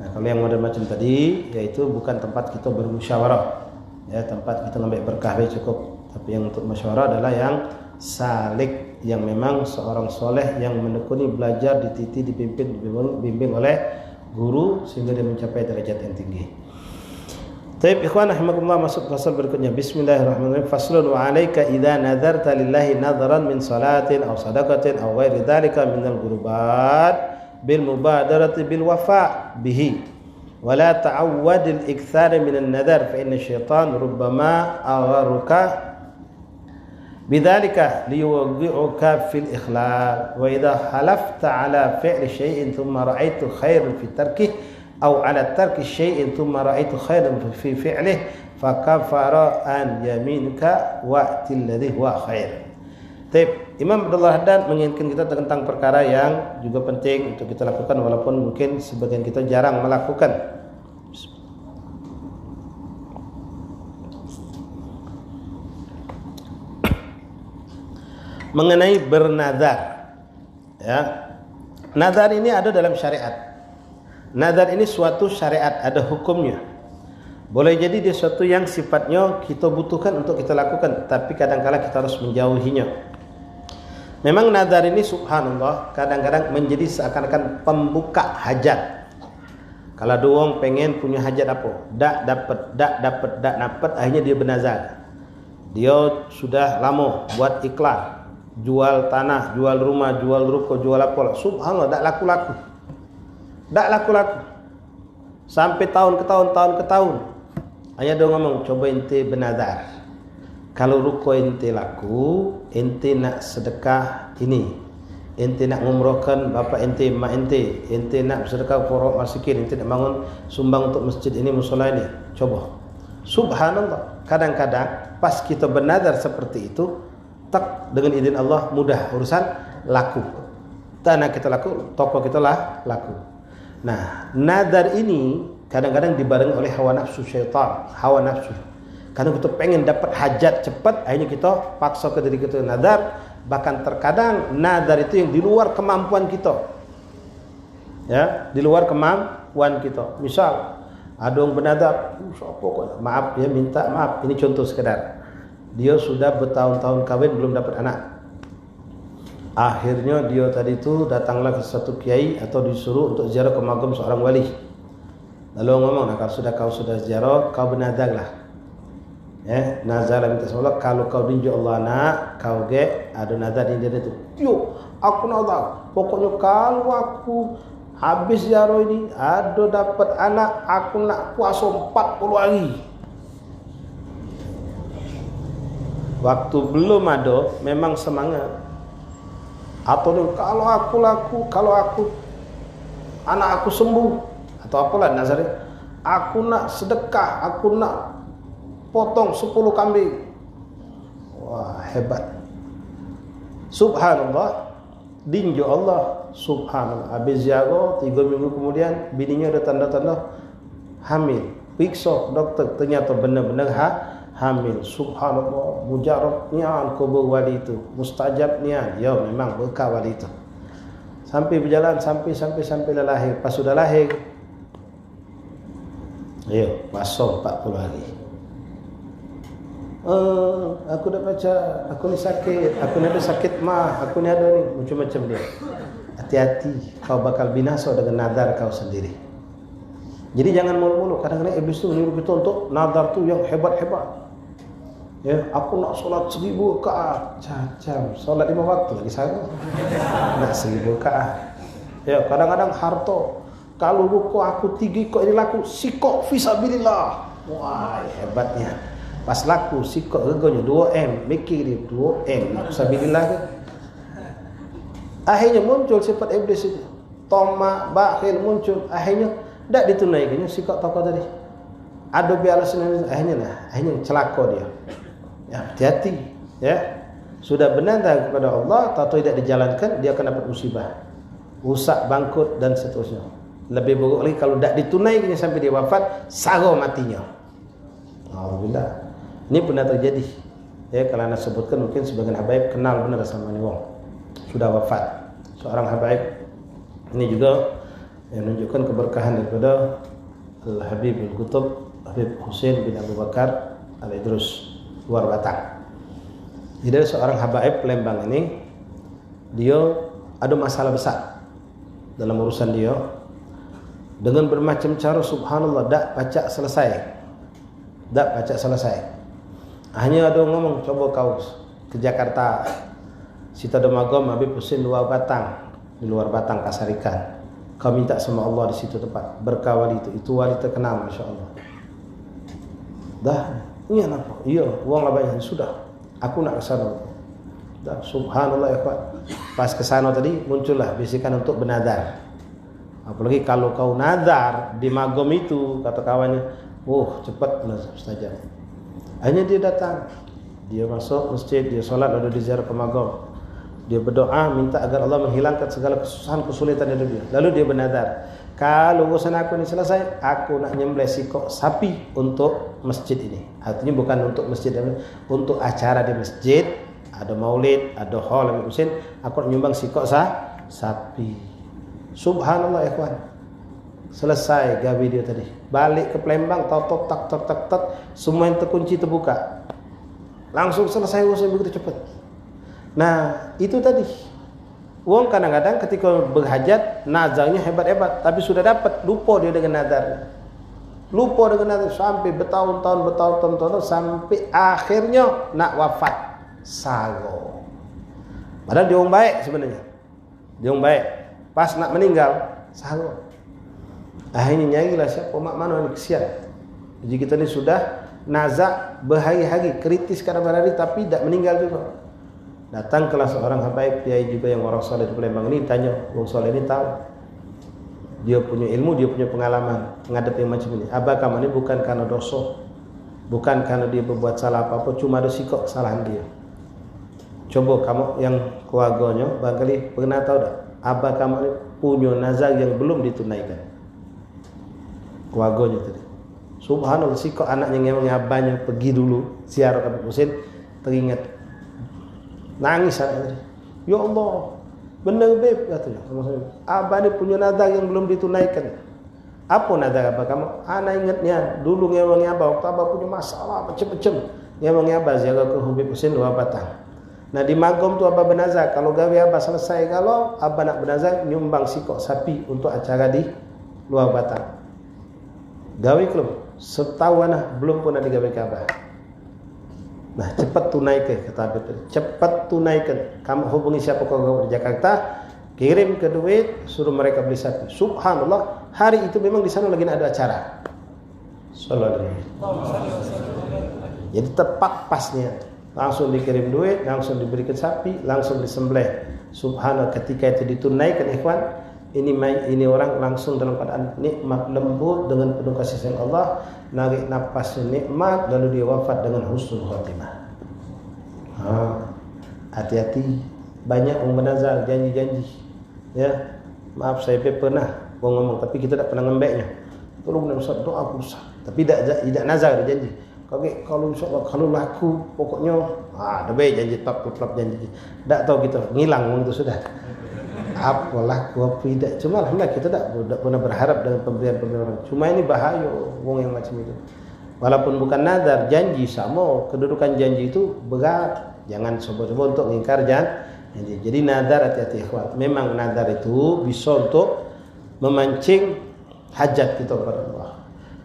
S1: Nah, kalau yang model macam tadi, yaitu bukan tempat kita bermusyawarah. Ya, tempat kita ngambil berkah cukup. Tapi yang untuk musyawarah adalah yang salik, yang memang seorang soleh yang menekuni, belajar, dititi, dipimpin, dibimbing oleh guru sehingga dia mencapai derajat yang tinggi. Taib ikhwan rahimakumullah, masuk fasal berikutnya. Bismillahirrahmanirrahim. Faslun wa 'alaika idza nadarta lillahi nadharan min salatin aw sadaqatin aw ghairi dzalika minal qurbat bil mubadarati bil wafa bihi. ولا تعود الإكثار من النذر فإن الشيطان ربما أغرك bidzalika liyuwaqqi'uka fil ikhlal wa idza halafta ala fi'li syai'in thumma ra'aitu khairan fi tarkih aw ala tarki syai'in thumma ra'aitu khairan fi fi'lih fakafara an yaminika wa'til ladzi huwa khair. Baik, Imam Abdullah Haddad mengingatkan kita tentang perkara yang juga penting untuk kita lakukan walaupun mungkin sebagian kita jarang melakukan. Mengenai bernazar. Ya. Nazar ini ada dalam syariat. Nazar ini suatu syariat, ada hukumnya. Boleh jadi dia suatu yang sifatnya kita butuhkan untuk kita lakukan, tapi kadang-kadang kita harus menjauhinya. Memang nazar ini subhanallah kadang-kadang menjadi seakan-akan pembuka hajat. Kalau ada orang pengen punya hajat apa, dak dapat, akhirnya dia bernazar. Dia sudah lama buat iklan, jual tanah, jual rumah, jual ruko, jual apa. Subhanallah dak laku-laku. Dak laku-laku. Sampai tahun ke tahun. Hanya dia ngomong, coba ente bernazar. Kalau ruko ente laku, ente nak sedekah ini, ente nak ngumrohkan bapa ente, mak ente nak sedekah para miskin, ente nak bangun sumbang untuk masjid ini, musola ini. Coba. Subhanallah. Kadang-kadang pas kita bernazar seperti itu, tak dengan izin Allah mudah urusan laku. Tanah kita laku, toko kita laku. Nah, nazar ini kadang-kadang dibarengi oleh hawa nafsu syaitan, hawa nafsu. Karena kita pengen dapat hajat cepat, akhirnya kita paksa ke diri kita nazar. Bahkan terkadang nazar itu yang di luar kemampuan kita. Ya, di luar kemampuan kita. Misal ada orang bernazar, maaf ya, minta maaf. Ini contoh sekedar. Dia sudah bertahun-tahun kawin belum dapat anak. Akhirnya dia tadi itu datanglah ke satu kiai atau disuruh untuk ziarah ke makam seorang wali. Lalu ngomong, nah, kalau kau sudah ziarah, kau bernazarlah. Nazar minta sama Allah, kalau kau dinju Allah nak, kau ada nazar di dia itu. Yo, aku nazar. Pokoknya kalau aku habis ziarah ini, ada dapat anak, aku nak puasa 40 hari. Waktu belum ada, memang semangat. Atau kalau aku laku, kalau aku anak aku sembuh, atau apalah nazarnya, aku nak sedekah, aku nak potong 10 kambing. Wah, hebat. Subhanallah, dinju Allah. Subhanallah, habis jago 3 minggu kemudian bininya ada tanda-tanda hamil. Periksa dokter, ternyata benar-benar hamil. Subhanallah, mujarab nian kubur wali itu, mustajab nian. Ya, memang berkah wali itu. Sampai berjalan sampai lahir. Pas sudah lahir, ya, puasa 40 hari. Aku dah baca, aku ni sakit, aku ni ada sakit mah, aku ni ada ni, macam-macam dia. Hati-hati, kau bakal binasa dengan nazar kau sendiri. Jadi jangan mulu-mulu. Kadang-kadang iblis tu menyuruh kita untuk nazar tu yang hebat-hebat. Ya, aku nak solat 1000 rakaat. Cacam, solat 5 waktu lagi saya. Nak 1000 rakaat. Ya, kadang-kadang harta. Kalau ruku aku 3 kok ini laku, sikok fisabilillah. Wah, hebatnya. Pas laku sikok regonya 2M, mikir dia 2M fisabilillah ke. Akhirnya muncul sifat iblis itu. Tamak, bakhil muncul. Akhirnya tak ditunaikannya sikap toko tadi. Ada alasan akhirnya celaka dia. Ya, hati-hati ya. Sudah benar kepada Allah, tahu tidak dijalankan, dia akan dapat musibah. Rusak, bangkrut dan seterusnya. Lebih buruk lagi kalau tidak ditunaikannya sampai dia wafat, sara matinya. Alhamdulillah. Ini pernah terjadi. Ya, kalau anda sebutkan mungkin sebagian habaib kenal benar sama ini wong. Sudah wafat seorang habaib. Ini juga yang menunjukkan keberkahan daripada Al-Habib Al-Qutub Habib Hussein bin Abu Bakar Al-Idrus luar Batang. Jadi seorang habaib Lembang ini, dia ada masalah besar dalam urusan dia. Dengan bermacam cara subhanallah tak baca selesai. Hanya ada ngomong, coba kau ke Jakarta, Sita Domagom Habib Hussein luar Batang, di luar Batang Kasarikan. Kau minta sama Allah di situ tempat berkah wali itu wali terkenal, masya Allah. Dah, ini apa? Iya, uang lah banyak. Sudah, aku nak ke sana. Subhanallah ya Pak. Pas ke sana tadi muncullah bisikan untuk bernazar. Apalagi kalau kau nazar di magom itu, kata kawannya, cepat saja. Akhirnya dia datang, dia masuk masjid, dia sholat, lalu dia ziarah ke magom. Dia berdoa minta agar Allah menghilangkan segala kesusahan kesulitan dari dia. Lalu dia bernazar, kalau urusan aku ini selesai, aku nak nyembelih sikok sapi untuk masjid ini. Artinya bukan untuk masjid, untuk acara di masjid. Ada maulid, ada haul mesin, aku nyumbang sikok sapi. Subhanallah ya kawan. Selesai gawe dia tadi. Balik ke Palembang, tak, semua yang terkunci terbuka. Langsung selesai urusan begitu cepat. Nah, itu tadi. Wong kadang-kadang ketika berhajat, nazarnya hebat-hebat, tapi sudah dapat, lupa dia dengan nazarnya. Lupa dengan nazar sampai bertahun-tahun sampai akhirnya nak wafat. Sago. Padahal dia orang baik sebenarnya. Dia orang baik. Pas nak meninggal, sago. Akhirnya nyarilah siapa mak mana ni kesian. Jadi kita ni sudah nazak berhari-hari, kritis kadang hari tapi tak meninggal juga. Datang kelas seorang habaib kiai juga yang orang soleh di Palembang ini, tanya, orang soleh ini tahu. Dia punya ilmu, dia punya pengalaman menghadapi macam ini. Abah kamu ini bukan karena dosa, bukan karena dia berbuat salah apa-apa, cuma ada sikap kesalahan dia. Coba kamu yang keluarganya barangkali pernah tahu tak? Abah kamu ini punya nazar yang belum ditunaikan. Keluarganya tadi. Subhanallah, si kok anaknya yang abahnya pergi dulu ziarah ke Husain, teringat nangis tadi. Ya Allah, benar beb katanya. Abah ini punya nazar yang belum ditunaikan. Apa nazar abah kamu? Anak ingatnya dulu ngewangnya abah waktu abah punya masalah macam-macam. Ngewangnya abah ziarah ke Habib Husain 2 batang. Nah di magom tu abah bernazar, kalau gawe abah selesai, kalau abah nak bernazar nyumbang sikok sapi untuk acara di luar batang. Gawe kelum setahun belum pernah digawe ke abah. Nah cepat tunaikan, kata abah tadi, cepat tunaikan. Kamu hubungi siapa kau di Jakarta, kirim ke duit, suruh mereka beli sapi. Subhanallah, hari itu memang di sana lagi ada acara. Sallallahu alaihi wasallam. Jadi tepat pasnya. Langsung dikirim duit, langsung diberikan sapi, langsung disembelih. Subhanallah, ketika itu ditunaikan ikhwan, ini orang langsung dalam keadaan nikmat, lembut dengan penuh kasih sayang Allah, narik nafasnya nikmat, lalu dia wafat dengan husnul khatimah. Hati-hati, banyak orang bernazar janji-janji. Ya, maaf saya pernah ngomong, tapi kita tak pernah ngembeknya. Tolong Ustaz doa aku Ustaz, tapi tidak nazar, janji. Kalau insyaAllah kalau laku pokoknya ada baik janji top janji. Tak tahu kita ngilang itu sudah. Apa laku apa tidak. Cuma alhamdulillah kita tak pernah berharap dengan pemberian-pemberian orang. Cuma ini bahaya wong yang macam itu. Walaupun bukan nazar, janji sama, kedudukan janji itu berat. Jangan coba-coba untuk mengingkar janji. Jadi nazar hati-hati ikhwan. Memang nazar itu bisa untuk memancing hajat kita kepada Allah.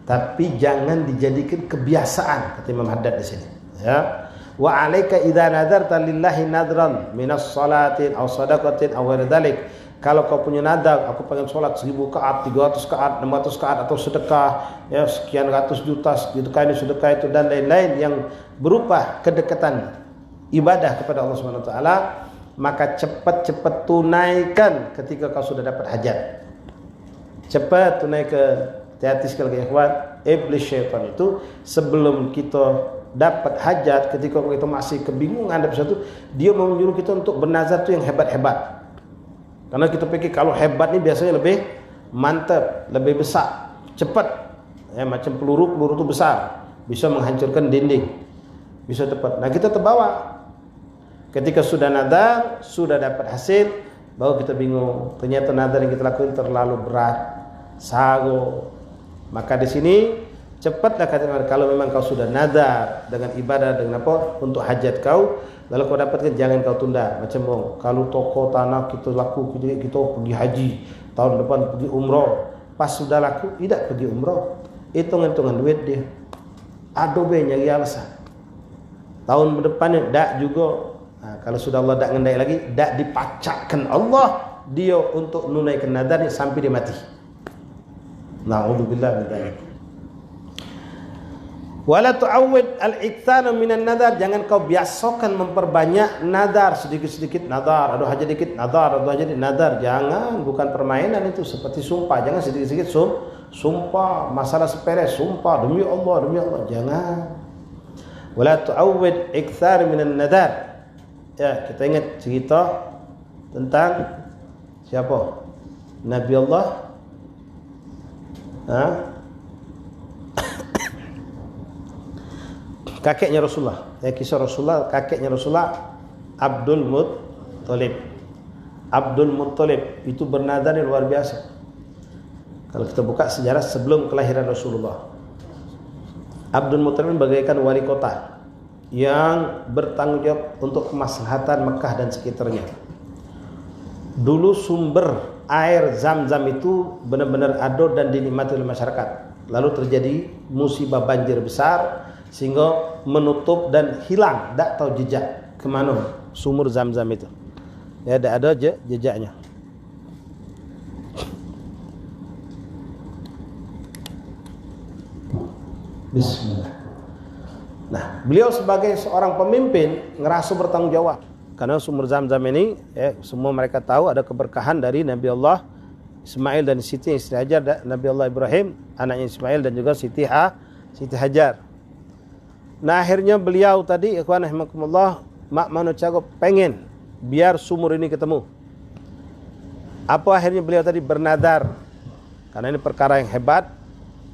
S1: Tapi jangan dijadikan kebiasaan, kata Imam Haddad di sini. Ya. Wa 'alaika idza nadarta lillahi nadran minas salatin aw sadaqatin aw ghairi dzalik. Kalau kau punya nadar, aku pengen sholat 1000 rakaat, 300 rakaat, 600 rakaat atau sedekah, ya sekian ratus juta, sedekah ini sedekah itu dan lain-lain yang berupa kedekatan ibadah kepada Allah Subhanahu wa taala, maka cepat-cepat tunaikan ketika kau sudah dapat hajat. Cepat tunaikan. Hati-hati sekali ikhwan, iblis syaitan itu sebelum kita dapat hajat, ketika kita masih kebingungan ada sesuatu, dia mau menyuruh kita untuk bernazar itu yang hebat-hebat. Karena kita pikir kalau hebat ini biasanya lebih mantap, lebih besar, cepat. Ya, macam peluru itu besar, bisa menghancurkan dinding, bisa cepat. Nah kita terbawa. Ketika sudah nazar, sudah dapat hasil, baru kita bingung. Ternyata nazar yang kita lakukan terlalu berat, sago. Maka di sini cepatlah katakan, kalau memang kau sudah nazar dengan ibadah dengan apa untuk hajat kau, lalu kau dapatkan, jangan kau tunda. Macam kalau toko tanah kita laku, kita pergi haji, tahun depan pergi umrah, pas sudah laku tidak pergi umrah, hitung-hitungan duit dia, adobe nyari alasan. Tahun depannya tak juga. Nah, kalau sudah Allah tak ngendai lagi, tak dipacakkan Allah dia untuk menunaikan nadarnya sampai dia mati. Na'udzubillah min dzalik. Wala tu'awwid al-iktsana minan nadar, jangan kau biasakan memperbanyak nadar, sedikit-sedikit nadar, aduh aja dikit nadar, aduh aja dikit nadar. Jangan, bukan permainan itu, seperti sumpah. Jangan sedikit-sedikit sumpah, masalah sepele sumpah demi Allah, jangan. Wala tu'awwid iktsar minan nadar. Ya, kita ingat cerita tentang siapa? Nabi Allah kakeknya Rasulullah. Kisah Rasulullah, kakeknya Rasulullah Abdul Muttalib. Abdul Muttalib itu bernadar yang luar biasa. Kalau kita buka sejarah sebelum kelahiran Rasulullah, Abdul Muttalib bagaikan wali kota yang bertanggung jawab untuk kemaslahatan Mekah dan sekitarnya. Dulu sumber air Zam-Zam itu benar-benar ada dan dinikmati oleh masyarakat. Lalu terjadi musibah banjir besar sehingga menutup dan hilang, tak tahu jejak kemana sumur Zam-Zam itu. Ya, tidak ada jejaknya. Bismillah. Nah, beliau sebagai seorang pemimpin ngerasa bertanggung jawab karena sumur Zam-Zam ini, semua mereka tahu ada keberkahan dari Nabi Allah Ismail dan Siti Hajar, Nabi Allah Ibrahim, anaknya Ismail, dan juga Siti Hajar. Nah, akhirnya beliau tadi, ikhwan rahimakumullah, mak manusia pengen biar sumur ini ketemu. Apa akhirnya beliau tadi bernadar? Karena ini perkara yang hebat,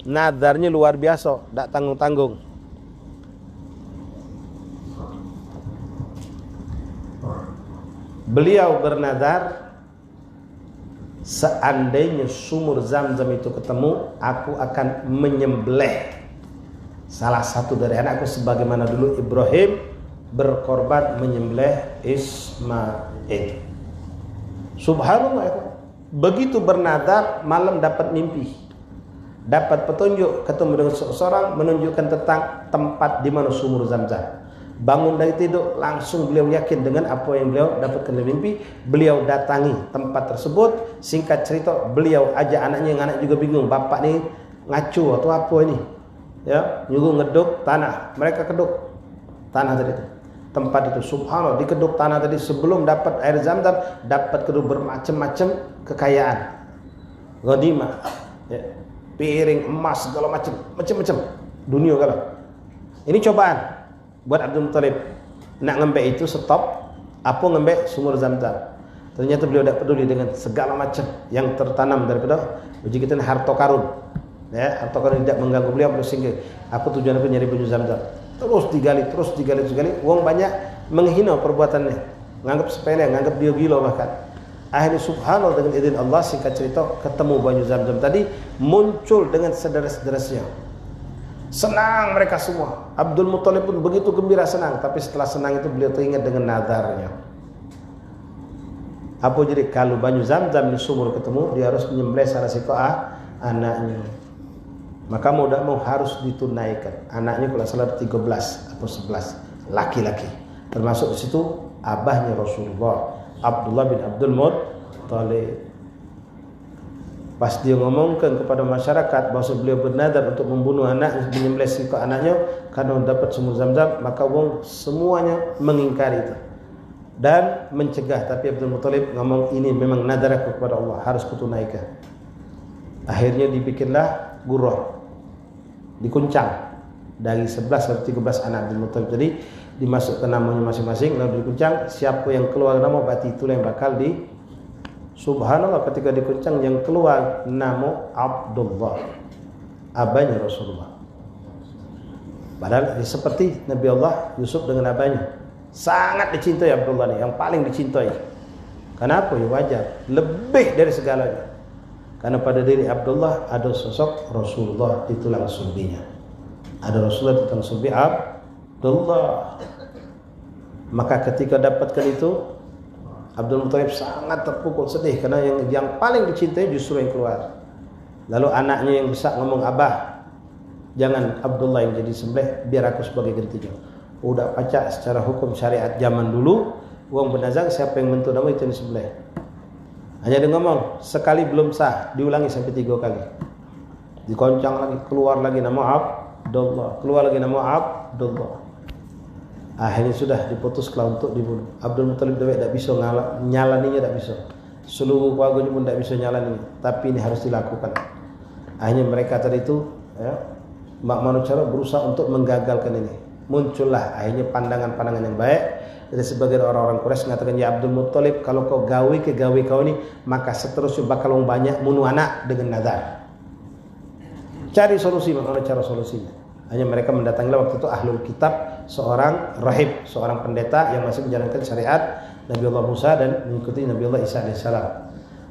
S1: nadarnya luar biasa, tak tanggung-tanggung. Beliau bernadar, seandainya sumur Zam-Zam itu ketemu, aku akan menyembelih salah satu dari anakku sebagaimana dulu Ibrahim berkorban menyembelih Ismail. Subhanallah. Begitu bernadar, malam dapat mimpi, dapat petunjuk, ketemu dengan seseorang menunjukkan tentang tempat di mana sumur Zam-Zam. Bangun dari tidur, langsung beliau yakin dengan apa yang beliau dapatkan dari mimpi. Beliau datangi tempat tersebut. Singkat cerita, beliau ajak anaknya, yang anak juga bingung, bapak ni ngacu atau apa ini, ya, nyuruh ngeduk tanah. Mereka keduk tanah tadi itu, tempat itu. Subhanallah, dikeduk tanah tadi sebelum dapat air Zam-Zam, dapat keduk bermacam-macam kekayaan, ghanimah, ya, piring emas segala macam-macam dunia kalau. Ini cobaan buat Abdul Muttalib. Nak ngembek itu stop, apa ngembek sumur Zam-Zam. Ternyata beliau tidak peduli dengan segala macam yang tertanam daripada uji kita harta karun. Ya, harta karun tidak mengganggu beliau, singgah. Apa tujuan aku nyari baju Zam-Zam? Terus digali. Uang banyak, menghina perbuatannya, menganggap sepele, menganggap dia gila bahkan. Akhirnya subhanallah, dengan izin Allah, singkat cerita, ketemu baju Zam-Zam tadi, muncul dengan sederas-derasnya. Senang mereka semua. Abdul Muttalib pun begitu gembira, senang. Tapi setelah senang itu beliau teringat dengan nadarnya. Apa jadi? Kalau banyu Zam-Zam di sumur ketemu, dia harus menyembelih salah satu anaknya. Maka mau tak mau harus ditunaikan. Anaknya kalau salah 13 atau 11 laki-laki. Termasuk di situ abahnya Rasulullah, Abdullah bin Abdul Muttalib. Pas dia ngomongkan kepada masyarakat bahawa beliau bernadar untuk membunuh anak, menyembelih si anaknya karena dapat sumur Zam-Zam, maka wong semuanya mengingkari itu dan mencegah. Tapi Abdul Muttalib ngomong, ini memang nadar aku kepada Allah, harus kutunaikan. Akhirnya dibikinlah gurah, dikuncang dari 11 atau 13 anak Abdul Muttalib. Jadi dimasukkan namanya masing-masing, lalu dikuncang. Siapa yang keluar nama, berarti itulah yang bakal di. Subhanallah, ketika dikuncang yang keluar nama Abdullah, abahnya Rasulullah. Padahal seperti Nabi Allah Yusuf dengan abahnya, sangat dicintai Abdullah ini, yang paling dicintai. Kenapa? Ya wajar, lebih dari segalanya. Karena pada diri Abdullah ada sosok Rasulullah di tulang sulbinya. Ada Rasulullah di tulang sulbi Abdullah. Maka ketika dapatkan itu, Abdul Muttalib sangat terpukul, sedih, karena yang paling dicintai justru yang keluar. Lalu anaknya yang besar ngomong, abah, jangan Abdullah yang jadi sembelih, biar aku sebagai gantinya. Udah pacak secara hukum syariat zaman dulu, uang bernazar siapa yang mentu nama itu yang disembelih. Hanya dia ngomong, sekali belum sah, diulangi sampai 3 kali. Dikoncang lagi, keluar lagi nama Abdullah. Keluar lagi nama Abdullah. Akhirnya sudah diputuskan untuk dibunuh. Abdul Muthalib tidak bisa nyalaninya, tidak bisa. Seluruh keluarganya pun tidak bisa nyalaninya. Tapi ini harus dilakukan. Akhirnya mereka tadi itu, ya, Mak Manucara berusaha untuk menggagalkan ini. Muncullah akhirnya pandangan-pandangan yang baik dari sebagian orang-orang Quraisy mengatakan, ya Abdul Muthalib, kalau kau gawe ke gawe kau ini, maka seterusnya bakal banyak bunuh anak dengan nazar. Cari solusi, bagaimana cara solusinya? Hanya mereka mendatangilah waktu itu ahlul kitab, seorang rahib, seorang pendeta yang masih menjalankan syariat Nabi Allah Musa dan mengikuti Nabi Allah Isa alaihissalam.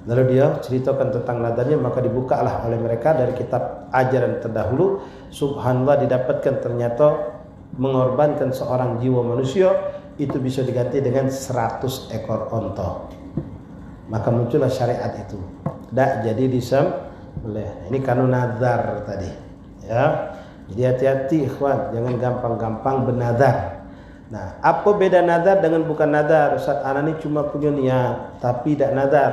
S1: Lalu dia ceritakan tentang nadarnya, maka dibukalah oleh mereka dari kitab ajaran terdahulu. Subhanallah, didapatkan ternyata mengorbankan seorang jiwa manusia itu bisa diganti dengan 100 ekor onta. Maka muncullah syariat itu. Jadi disembelih. Ini kanun nazar tadi. Ya. Jadi hati-hati ikhwan, jangan gampang-gampang bernazar. Nah, apa beda nazar dengan bukan nazar? Ustaz, ana ini cuma punya niat, tapi tidak nazar.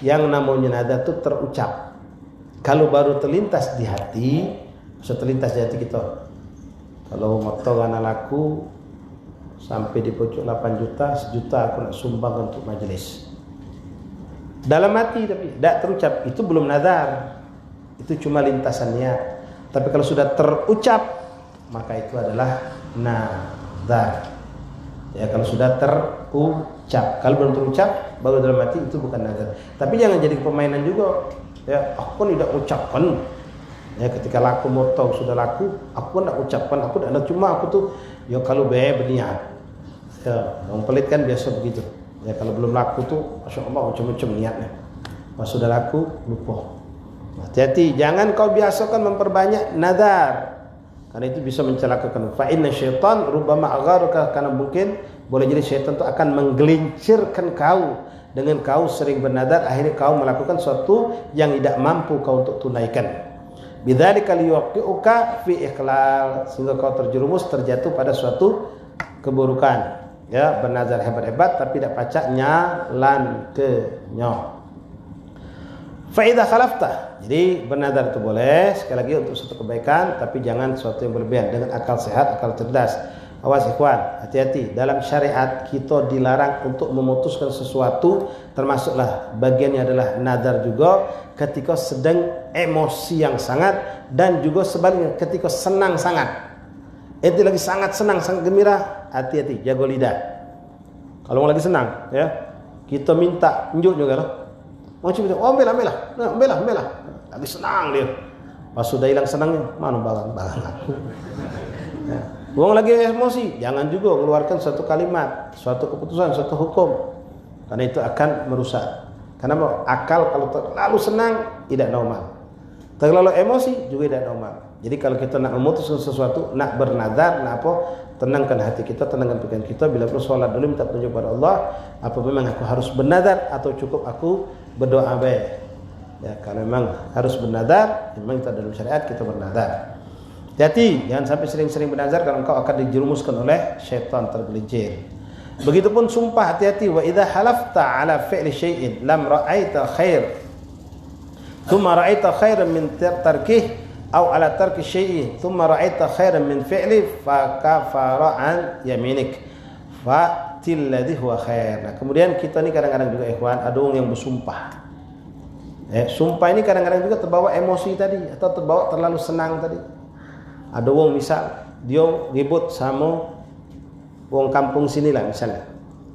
S1: Yang namanya nazar itu terucap. Kalau baru terlintas di hati, terlintas di hati kita. Kalau motor ana laku sampai di pojok 8 juta, 1 juta aku nak sumbang untuk majelis. Dalam hati tapi tidak terucap, itu belum nazar. Itu cuma lintasan niat. Tapi kalau sudah terucap, maka itu adalah nazar. Ya, kalau sudah terucap. Kalau belum terucap, baru dalam hati, itu bukan nazar. Tapi jangan jadi permainan juga. Ya, aku tidak ucapkan. Ya, ketika laku motor sudah laku, aku tidak ucapkan, aku tidak, cuma aku tuh, ya kalau berniat. Ya, orang pelit kan biasa begitu. Ya, kalau belum laku tuh, masya Allah macam-macam niatnya. Pas sudah laku, lupa. Hati-hati, jangan kau biasakan memperbanyak nazar, karena itu bisa mencelakakan. Fa inna syaitan rubbama agharuka, karena mungkin boleh jadi syaitan itu akan menggelincirkan kau dengan kau sering bernazar, akhirnya kau melakukan sesuatu yang tidak mampu kau untuk tunaikan. Bidzalika liyuqiuka fi ikhlal, sehingga kau terjerumus, terjatuh pada suatu keburukan. Ya, bernazar hebat-hebat tapi tidak pacak nyalan kenyo. Faidah khalafta, jadi bernazar itu boleh sekali lagi untuk suatu kebaikan, tapi jangan sesuatu yang berlebihan, dengan akal sehat, akal cerdas. Awas ikhwan, hati-hati, dalam syariat kita dilarang untuk memutuskan sesuatu, termasuklah bagiannya adalah nazar juga ketika sedang emosi yang sangat, dan juga sebaliknya ketika senang sangat. Itu lagi sangat senang, sangat gembira, hati-hati, jaga lidah. Kalau lagi senang, ya kita minta unjuk juga lah. Macam itu, oh belah, lagi senang dia. Pas sudah hilang senangnya, mana balang-balangan. Ya. Uang lagi emosi, jangan juga keluarkan suatu kalimat, suatu keputusan, suatu hukum, karena itu akan merusak. Karena akal kalau terlalu senang tidak normal, terlalu emosi juga tidak normal. Jadi kalau kita nak memutuskan sesuatu, nak bernazar, nak apa, tenangkan hati kita, tenangkan pikiran kita. Bila perlu sholat dulu, minta petunjuk kepada Allah. Apa memang aku harus bernazar atau cukup aku berdoa baik? Ya, kalau memang harus bernazar, memang kita dalam syariat kita bernazar. Hati-hati, jangan sampai sering-sering bernazar, karena engkau akan dijerumuskan oleh syaitan, tergelincir. Begitupun sumpah, hati-hati. Wa idza halafta ala fi'li syai'in lam ra'aita khair, thumma ra'aita khairan min tarkih, atau ala tarki syai'in thumma ra'aita khairan min fi'li, fa kafara an yaminik fa tilladhi huwa khair. Nah, kemudian kita ni kadang-kadang juga ikhwan, ada orang yang bersumpah. Sumpah ini kadang-kadang juga terbawa emosi tadi, atau terbawa terlalu senang tadi. Ada orang misal dia ribut sama orang kampung sini lah misalnya,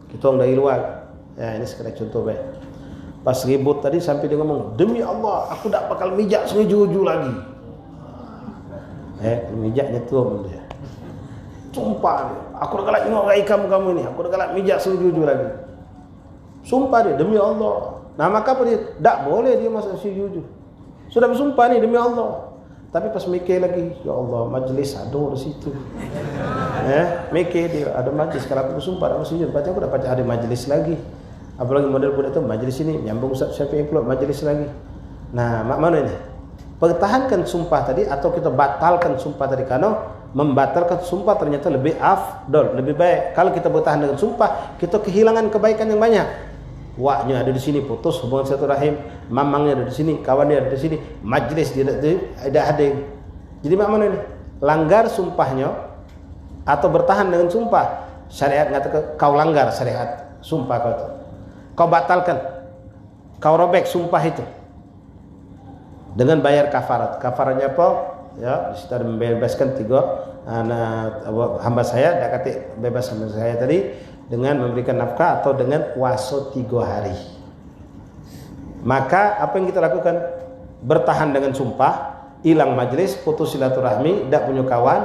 S1: kita orang dari luar. Ya, ini sekedar contoh baik. Pas ribut tadi sampai dia ngomong, demi Allah aku tak bakal mijak setuju lagi. Mijaknya turun dia. Sumpah dia, aku dah galak tengok rai kamu ini, aku dah galak mijak setuju lagi. Sumpah dia, demi Allah. Nah, maka apa dia? Tak boleh dia masuk setuju. Sudah bersumpah ni demi Allah. Tapi pas mikir lagi, ya Allah, majlis ada di situ. Mikir dia, ada majlis. Kalau aku bersumpah, aku setuju. Berarti aku dapat ada majlis lagi. Apalagi model budak itu, majlis ini, nyambung Ustaz Syafi'i pula, majlis lagi. Nah, mak mana ini? Pertahankan sumpah tadi, atau kita batalkan sumpah tadi. Karena membatalkan sumpah ternyata lebih afdol, lebih baik. Kalau kita bertahan dengan sumpah, kita kehilangan kebaikan yang banyak. Waknya ada di sini, putus hubungan silaturahim, mamangnya ada di sini, kawannya ada di sini, majlis dia tidak hadir. Jadi mak mana ini? langgar sumpahnya atau bertahan dengan sumpah, syariat ngatakan kau langgar syariat sumpah kau itu. Kau batalkan, kau robek sumpah itu dengan bayar kafarat. Kafaratnya apa? Ya, di situ ada membebaskan 3 anak hamba saya, dak kata bebas hamba saya tadi dengan memberikan nafkah atau dengan puasa 3 hari. Maka apa yang kita lakukan? Bertahan dengan sumpah, hilang majlis, putus silaturahmi, tidak punya kawan,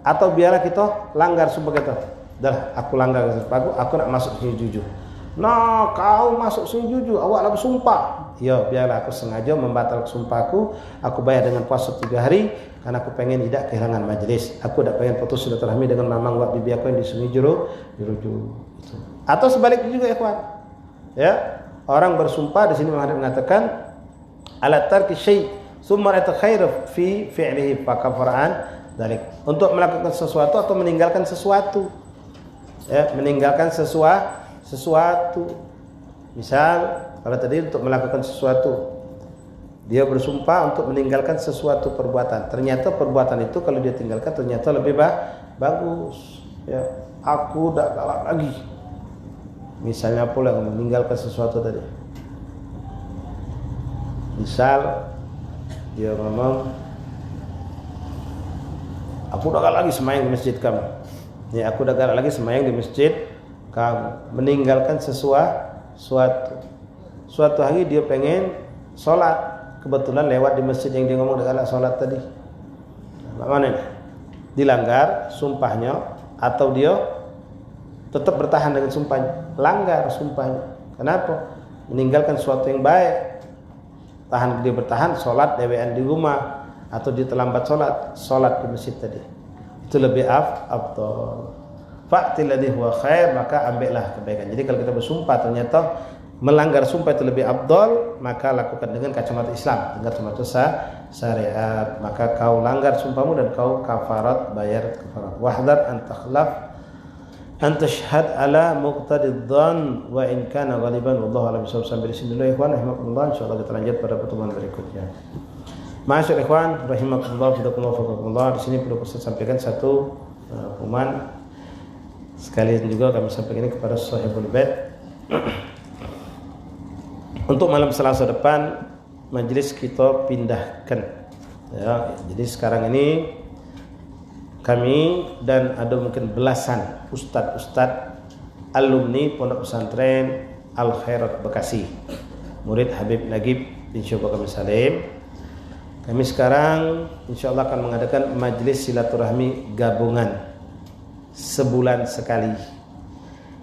S1: atau biarlah kita langgar sumpah kita. Dah, aku langgar sumpah aku nak masuk sini jujur. Nah, kau masuk sini jujur, awak nak bersumpah. Ya, biarlah aku sengaja membatalkan sumpahku. Aku bayar dengan puasa 3 hari karena aku pengen tidak kehilangan majlis. Aku tidak pengen putus silaturahmi dengan mamang wak bibi aku yang di Sungai Jero, dirujuk. Atau sebaliknya juga ya kawan. Ya, orang bersumpah di sini mengatakan ala tarki syai' summa atakhair fi fi'lihi fa kafaraan dalik. Untuk melakukan sesuatu atau meninggalkan sesuatu. Ya, meninggalkan sesuatu. Misal kalau tadi untuk melakukan sesuatu, dia bersumpah untuk meninggalkan sesuatu perbuatan. Ternyata perbuatan itu kalau dia tinggalkan ternyata lebih bagus. Ya, aku tidak galak lagi. Misalnya pula meninggalkan sesuatu tadi. Misal dia ngomong, aku udah galak lagi sembahyang di masjid kamu. Ya, aku udah galak lagi sembahyang di masjid kamu. Meninggalkan suatu hari dia pengen sholat, kebetulan lewat di masjid yang dia ngomong udah galak sholat tadi. Mana ini? Dilanggar sumpahnya atau dia tetap bertahan dengan sumpahnya? Langgar sumpahnya. Kenapa? Meninggalkan sesuatu yang baik. Dia bertahan sholat dewean di rumah atau dia terlambat sholat di masjid tadi. Itu lebih afdal. Fa'til ladzi huwa khair, maka ambillah kebaikan. Jadi kalau kita bersumpah ternyata melanggar sumpah itu lebih afdal, maka lakukan dengan kacamata Islam, dengan kacamata syariat. Maka kau langgar sumpahmu dan kau kafarat, bayar kafarat. Wahdar an takhlaf an tashhad ala muqtadid dhann wa in kana ghaliban wallahu a'lam bishawab. Sampai di sini dulu ya ikhwan rahimakumullah. Insyaallah kita lanjut pada pertemuan berikutnya. Ma'asyiral ikhwan rahimakumullah, faqakumullah. Di sini perlu saya sampaikan satu pengumuman sekalian juga kami sampaikan ini kepada sahibul bait. Untuk malam Selasa depan majelis kita pindahkan. Ya, jadi sekarang ini kami dan ada mungkin belasan ustadz alumni Pondok Pesantren Al Khairat Bekasi, murid Habib Nagib bin Syukur kami Salim. Kami sekarang insyaallah akan mengadakan majelis silaturahmi gabungan sebulan sekali.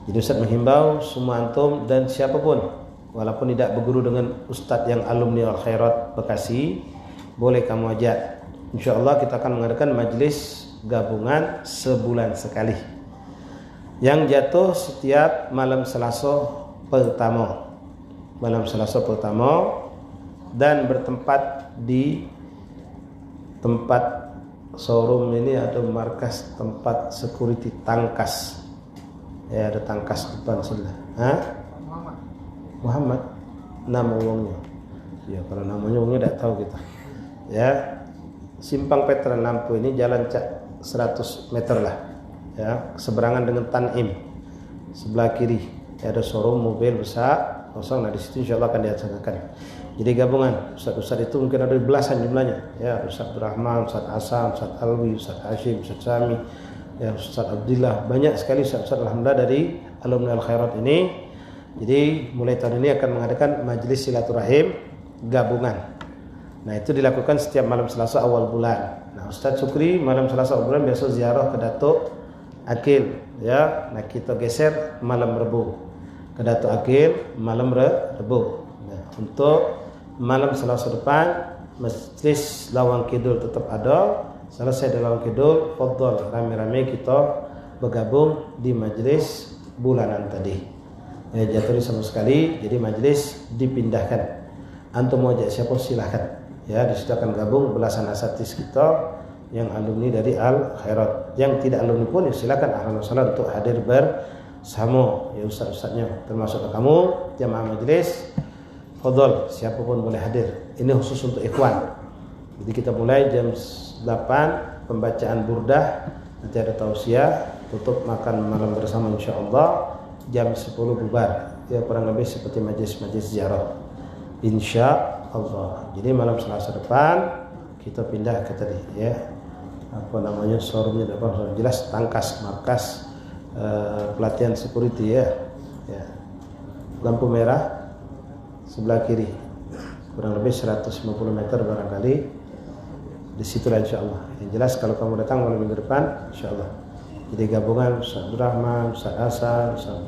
S1: Jadi Ustaz menghimbau semua antum dan siapapun walaupun tidak berguru dengan ustadz yang alumni Al Khairat Bekasi, boleh kamu ajak. Insyaallah kita akan mengadakan majelis gabungan sebulan sekali yang jatuh setiap malam Selasa pertama dan bertempat di tempat showroom ini ada markas tempat security Tangkas. Ya, ada Tangkas depan sebelah. Muhammad nama uangnya. Ya, kalau namanya uangnya tidak tahu kita. Ya, Simpang Veteran Lampu ini jalan 100 meter lah. Ya, seberangan dengan Tanim. Sebelah kiri ada showroom mobil besar kosong. Nah, di situ insyaallah akan diacarkan. Jadi gabungan ustaz-ustaz itu mungkin ada belasan jumlahnya. Ya, Ustaz Abdurrahman, Ustaz Hasan, Ustaz Alwi, Ustaz Hashim, Ustaz Sami, ya Ustaz Abdullah, banyak sekali ustaz alhamdulillah dari alumni Al Khairat ini. Jadi mulai tahun ini akan mengadakan majelis silaturahim gabungan. Nah, itu dilakukan setiap malam Selasa awal bulan. Nah, Ustaz Sukri malam Selasa awal bulan biasa ziarah ke Datuk Akil, ya. Nah, kita geser malam Rebu ke Datuk Akil malam Rebu. Nah, untuk malam Selasa depan majelis Lawang Kidul tetap ada. Selesai dari Lawang Kidul, fadhal rame-rame kita bergabung di majelis bulanan tadi. Ya, jatuh sama sekali. Jadi majelis dipindahkan. Antum mau ajak siapa silahkan. Ya, di situ akan gabung belasan asatidz kita yang alumni dari Al Khairat. Yang tidak alumni pun ya silakan ahlan wa sahlan untuk hadir bersama ya ustaz-ustaznya, termasuk kamu jamaah majelis. Fadhal, siapapun boleh hadir. Ini khusus untuk ikhwan. Jadi kita mulai jam 8 pembacaan burdah, nanti ada tausiah, tutup makan malam bersama insyaallah. Jam 10 bubar. Ya kurang lebih seperti majlis-majlis ziarah. Insyaallah. Jadi malam Selasa depan kita pindah ke tadi ya. Apa namanya showroomnya apa jelas Tangkas markas pelatihan security ya. Ya. Lampu merah sebelah kiri. Kurang lebih 150 meter barangkali. Di situlah insyaallah. Yang jelas kalau kamu datang malam minggu depan insyaallah. Jadi gabungan Ustaz Abdurrahman, Ustaz Hasan, Ustaz